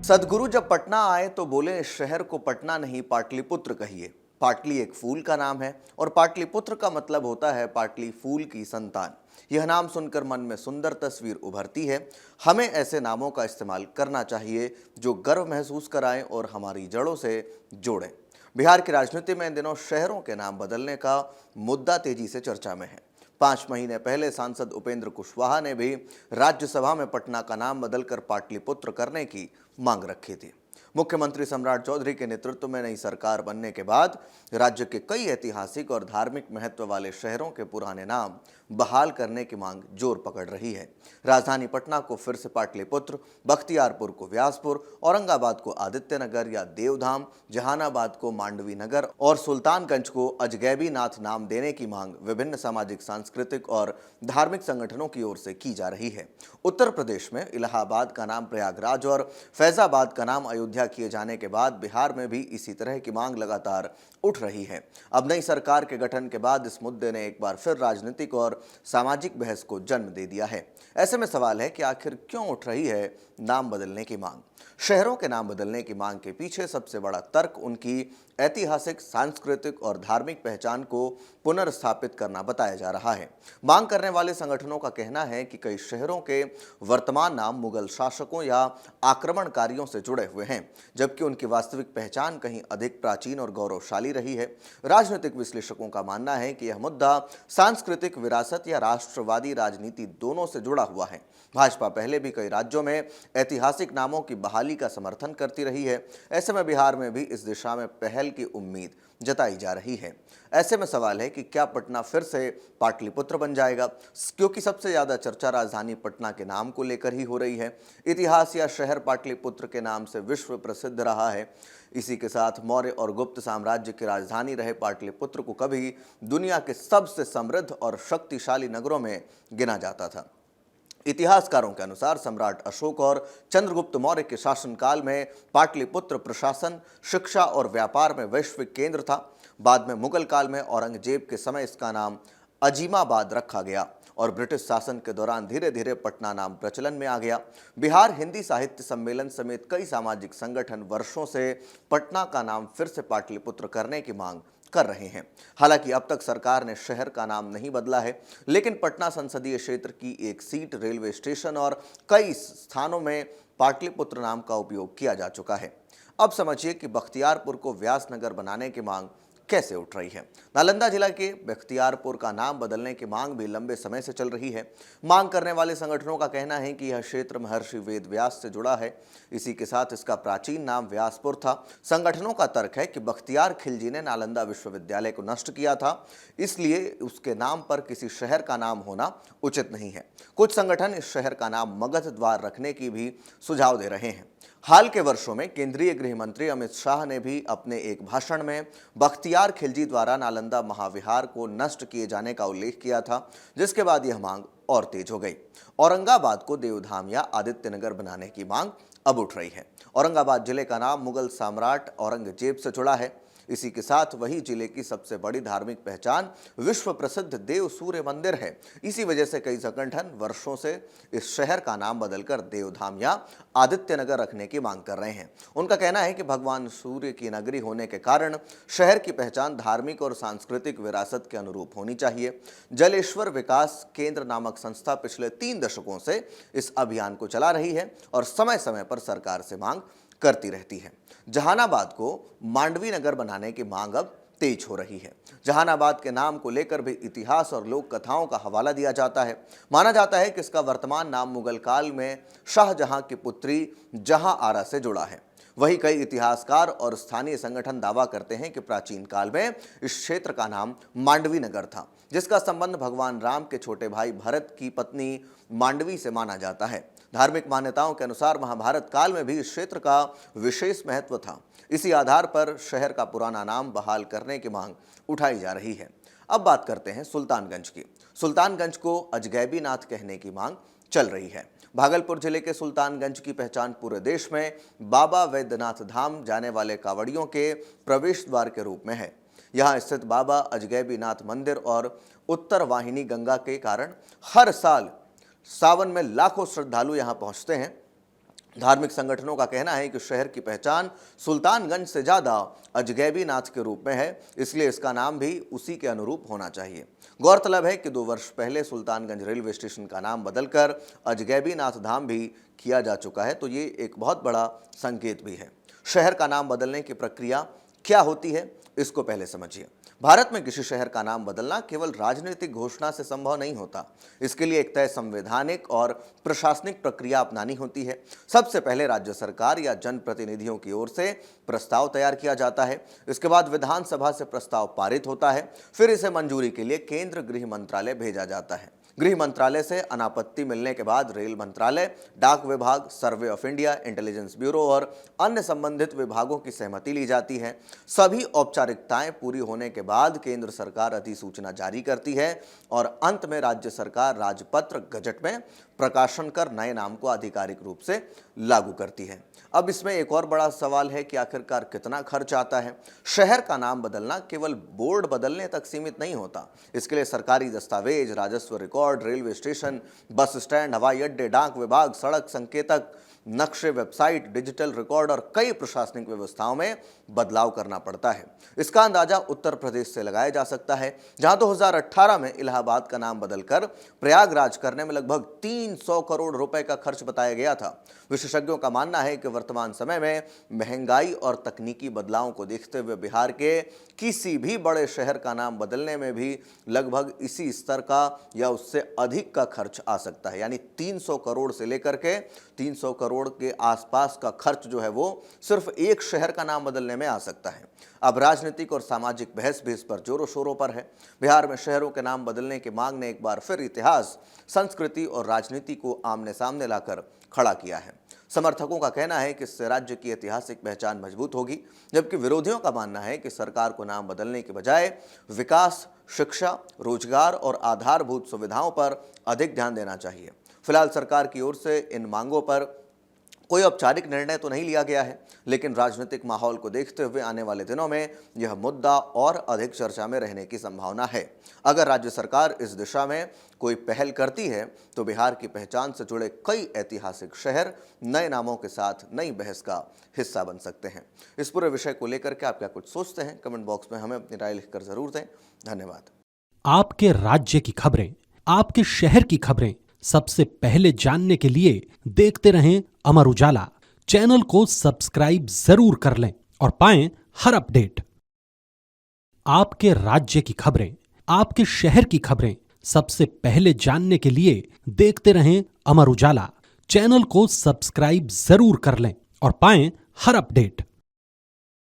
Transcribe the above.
सदगुरु जब पटना आए तो बोले शहर को पटना नहीं पाटलिपुत्र कहिए। पाटली एक फूल का नाम है और पाटलिपुत्र का मतलब होता है पाटली फूल की संतान। यह नाम सुनकर मन में सुंदर तस्वीर उभरती है। हमें ऐसे नामों का इस्तेमाल करना चाहिए जो गर्व महसूस कराएं और हमारी जड़ों से जोड़ें। बिहार की राजनीति में इन दिनों शहरों के नाम बदलने का मुद्दा तेजी से चर्चा में है। 5 महीने पहले सांसद उपेंद्र कुशवाहा ने भी राज्यसभा में पटना का नाम बदलकर पाटलिपुत्र करने की मांग रखी थी। मुख्यमंत्री सम्राट चौधरी के नेतृत्व में नई सरकार बनने के बाद राज्य के कई ऐतिहासिक और धार्मिक महत्व वाले शहरों के पुराने नाम बहाल करने की मांग जोर पकड़ रही है। राजधानी पटना को फिर से पाटलिपुत्र, बख्तियारपुर को व्यासपुर, औरंगाबाद को आदित्यनगर या देवधाम, जहानाबाद को मांडवी नगर और सुल्तानगंज को अजगैबी नाथ नाम देने की मांग विभिन्न सामाजिक, सांस्कृतिक और धार्मिक संगठनों की ओर से की जा रही है। उत्तर प्रदेश में इलाहाबाद का नाम प्रयागराज और फैजाबाद का नाम अयोध्या किए जाने के बाद बिहार में भी इसी तरह की मांग लगातार उठ रही है। अब नई सरकार के गठन के बाद इस मुद्दे ने एक बार फिर राजनीतिक और सामाजिक बहस को जन्म दे दिया है। ऐसे में सवाल है कि आखिर क्यों उठ रही है नाम बदलने की मांग। शहरों के नाम बदलने की मांग के पीछे सबसे बड़ा तर्क उनकी ऐतिहासिक, सांस्कृतिक और धार्मिक पहचान को पुनर्स्थापित करना बताया जा रहा है। मांग करने वाले संगठनों का कहना है कि कई शहरों के वर्तमान नाम मुगल शासकों या आक्रमणकारियों से जुड़े हुए हैं, जबकि उनकी वास्तविक पहचान कहीं अधिक प्राचीन और गौरवशाली रही है। राजनीतिक विश्लेषकों का मानना है कि यह मुद्दा सांस्कृतिक विरासत या राष्ट्रवादी राजनीति दोनों से जुड़ा हुआ है। भाजपा पहले भी कई राज्यों में ऐतिहासिक नामों की बहाली का समर्थन करती रही है। ऐसे में बिहार में भी इस दिशा में पहल की उम्मीद जताई जा रही है। ऐसे में सवाल है कि क्या पटना फिर से पाटलिपुत्र बन जाएगा, क्योंकि सबसे ज्यादा चर्चा राजधानी पटना के नाम को लेकर ही हो रही है। इतिहास या शहर पाटलिपुत्र के नाम से विश्व प्रसिद्ध रहा है। इसी के साथ मौर्य और गुप्त साम्राज्य की राजधानी रहे पाटलिपुत्र को कभी दुनिया के सबसे समृद्ध और शक्तिशाली नगरों में गिना जाता था। इतिहासकारों के अनुसार सम्राट अशोक और चंद्रगुप्त मौर्य के शासनकाल में पाटलिपुत्र प्रशासन, शिक्षा और व्यापार में वैश्विक केंद्र था। बाद में मुगल काल में औरंगजेब के समय इसका नाम अजीमाबाद रखा गया और ब्रिटिश शासन के दौरान धीरे धीरे पटना नाम प्रचलन में आ गया। बिहार हिंदी साहित्य सम्मेलन समेत कई सामाजिक संगठन वर्षों से पटना का नाम फिर से पाटलिपुत्र करने की मांग कर रहे हैं। हालांकि अब तक सरकार ने शहर का नाम नहीं बदला है, लेकिन पटना संसदीय क्षेत्र की एक सीट, रेलवे स्टेशन और कई स्थानों में पाटलिपुत्र नाम का उपयोग किया जा चुका है। अब समझिए कि बख्तियारपुर को व्यासनगर बनाने की मांग कैसे उठ रही है। नालंदा जिला के बख्तियारपुर का नाम बदलने की मांग भी लंबे समय से चल रही है। मांग करने वाले संगठनों का कहना है कि यह क्षेत्र महर्षि वेद व्यास से जुड़ा है। इसी के साथ इसका प्राचीन नाम व्यासपुर था। संगठनों का तर्क है कि बख्तियार खिलजी ने नालंदा विश्वविद्यालय को नष्ट किया था, इसलिए उसके नाम पर किसी शहर का नाम होना उचित नहीं है। कुछ संगठन इस शहर का नाम मगध द्वार रखने की भी सुझाव दे रहे हैं। हाल के वर्षों में केंद्रीय गृह मंत्री अमित शाह ने भी अपने एक भाषण में बख्तियार खिलजी द्वारा नालंदा महाविहार को नष्ट किए जाने का उल्लेख किया था, जिसके बाद यह मांग और तेज हो गई। औरंगाबाद को देवधाम या आदित्यनगर बनाने की मांग अब उठ रही है। औरंगाबाद जिले का नाम मुगल सम्राट औरंगजेब से जुड़ा है। इसी के साथ वही जिले की सबसे बड़ी धार्मिक पहचान विश्व प्रसिद्ध देव सूर्य मंदिर है। इसी वजह से कई संगठन वर्षों से इस शहर का नाम बदलकर देवधाम या आदित्यनगर रखने की मांग कर रहे हैं। उनका कहना है कि भगवान सूर्य की नगरी होने के कारण शहर की पहचान धार्मिक और सांस्कृतिक विरासत के अनुरूप होनी चाहिए। जलेश्वर विकास केंद्र नामक संस्था पिछले 3 दशकों से इस अभियान को चला रही है और समय समय पर सरकार से मांग करती रहती है। जहानाबाद को मांडवी नगर बनाने की मांग अब तेज हो रही है। जहानाबाद के नाम को लेकर भी इतिहास और लोक कथाओं का हवाला दिया जाता है। माना जाता है कि इसका वर्तमान नाम मुगल काल में शाहजहां की पुत्री जहां आरा से जुड़ा है। वही कई इतिहासकार और स्थानीय संगठन दावा करते हैं कि प्राचीन काल में इस क्षेत्र का नाम मांडवी नगर था, जिसका संबंध भगवान राम के छोटे भाई भरत की पत्नी मांडवी से माना जाता है। धार्मिक मान्यताओं के अनुसार महाभारत काल में भी इस क्षेत्र का विशेष महत्व था। इसी आधार पर शहर का पुराना नाम बहाल करने की मांग उठाई जा रही है। अब बात करते हैं सुल्तानगंज की। सुल्तानगंज को अजगैबी नाथ कहने की मांग चल रही है। भागलपुर जिले के सुल्तानगंज की पहचान पूरे देश में बाबा वैद्यनाथ धाम जाने वाले कांवड़ियों के प्रवेश द्वार के रूप में है। यहाँ स्थित बाबा अजगैबी नाथ मंदिर और उत्तर वाहिनी गंगा के कारण हर साल सावन में लाखों श्रद्धालु यहाँ पहुँचते हैं। धार्मिक संगठनों का कहना है कि शहर की पहचान सुल्तानगंज से ज्यादा अजगैबी नाथ के रूप में है, इसलिए इसका नाम भी उसी के अनुरूप होना चाहिए। गौरतलब है कि 2 वर्ष पहले सुल्तानगंज रेलवे स्टेशन का नाम बदलकर अजगैबी नाथ धाम भी किया जा चुका है, तो ये एक बहुत बड़ा संकेत भी है। शहर का नाम बदलने की प्रक्रिया क्या होती है, इसको पहले समझिए। भारत में किसी शहर का नाम बदलना केवल राजनीतिक घोषणा से संभव नहीं होता। इसके लिए एक तय संवैधानिक और प्रशासनिक प्रक्रिया अपनानी होती है। सबसे पहले राज्य सरकार या जनप्रतिनिधियों की ओर से प्रस्ताव तैयार किया जाता है। इसके बाद विधानसभा से प्रस्ताव पारित होता है। फिर इसे मंजूरी के लिए केंद्र गृह मंत्रालय भेजा जाता है। गृह मंत्रालय से अनापत्ति मिलने के बाद रेल मंत्रालय, डाक विभाग, survey of India, intelligence bureau और अन्य संबंधित विभागों की सहमति ली जाती है। सभी औपचारिकताएं पूरी होने के बाद केंद्र सरकार अधिसूचना जारी करती है और अंत में राज्य सरकार राजपत्र गजट में प्रकाशन कर नए नाम को आधिकारिक रूप से लागू करती है। अब इसमें एक और बड़ा सवाल है कि आखिरकार कितना खर्च आता है। शहर का नाम बदलना केवल बोर्ड बदलने तक सीमित नहीं होता। इसके लिए सरकारी दस्तावेज, राजस्व record, railway station, bus stand, हवाई अड्डे, डाक विभाग, सड़क संकेतक, नक्शे, वेबसाइट, डिजिटल रिकॉर्ड और कई प्रशासनिक व्यवस्थाओं में बदलाव करना पड़ता है। इसका अंदाजा उत्तर प्रदेश से लगाया जा सकता है, जहां 2018 में इलाहाबाद का नाम बदलकर प्रयागराज करने में लगभग 300 करोड़ रुपए का खर्च बताया गया था। विशेषज्ञों का मानना है कि वर्तमान समय में महंगाई और तकनीकी बदलावों को देखते हुए बिहार के किसी भी बड़े शहर का नाम बदलने में भी लगभग इसी स्तर का या उससे अधिक का खर्च आ सकता है। यानी 300 करोड़ से लेकर के 300 करोड़ के आसपास का खर्च जो है वो सिर्फ एक शहर का नाम बदलने में आ सकता है। अब राजनीतिक और सामाजिक बहस भी इस पर जोरों शोरों पर है। बिहार में शहरों के नाम बदलने की मांग ने एक बार फिर इतिहास, संस्कृति और राजनीति को आमने सामने लाकर खड़ा किया है। समर्थकों का कहना है कि इससे राज्य की ऐतिहासिक पहचान मजबूत होगी, जबकि विरोधियों का मानना है कि सरकार को नाम बदलने के बजाय विकास, शिक्षा, रोजगार और आधारभूत सुविधाओं पर अधिक ध्यान देना चाहिए। फिलहाल सरकार की ओर से इन मांगों पर कोई औपचारिक निर्णय तो नहीं लिया गया है, लेकिन राजनीतिक माहौल को देखते हुए आने वाले दिनों में यह मुद्दा और अधिक चर्चा में रहने की संभावना है। अगर राज्य सरकार इस दिशा में कोई पहल करती है तो बिहार की पहचान से जुड़े कई ऐतिहासिक शहर नए नामों के साथ नई बहस का हिस्सा बन सकते हैं। इस पूरे विषय को लेकर के आप क्या कुछ सोचते हैं, कमेंट बॉक्स में हमें अपनी राय लिखकर जरूर दें। धन्यवाद। आपके राज्य की खबरें, आपके शहर की खबरें सबसे पहले जानने के लिए देखते रहें अमर उजाला। चैनल को सब्सक्राइब जरूर कर लें और पाएं हर अपडेट। आपके राज्य की खबरें, आपके शहर की खबरें सबसे पहले जानने के लिए देखते रहें अमर उजाला। चैनल को सब्सक्राइब जरूर कर लें और पाएं हर अपडेट।